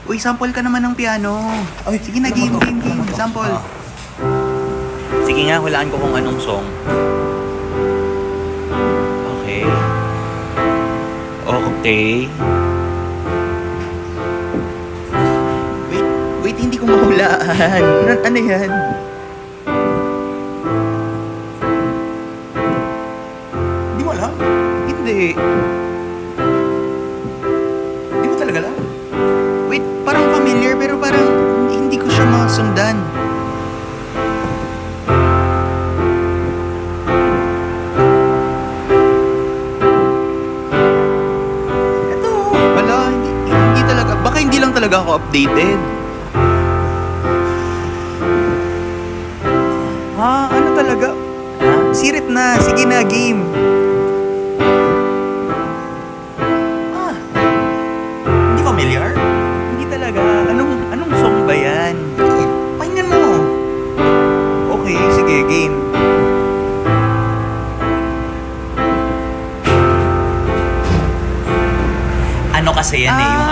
Uy, sample ka naman ng piano. Ay, Sige na, ano game, to? game, game. Ano to? Sample. Sige nga, hulaan ko kung anong song. Okay. Okay. Wait, hindi ko mahulaan. Ano yan? Di mo alam? Hindi. Di mo talaga alam? Wait, parang familiar pero parang hindi ko siya masundan. Eto, wala, hindi talaga. Baka hindi lang talaga ako updated. Ha? Ano talaga? Ha? Sirit na. Sige na, game. Ah. Hindi familiar? Hindi talaga. Anong song ba yan? Pakinggan mo. Okay, sige, game. Ano kasi yan eh, yung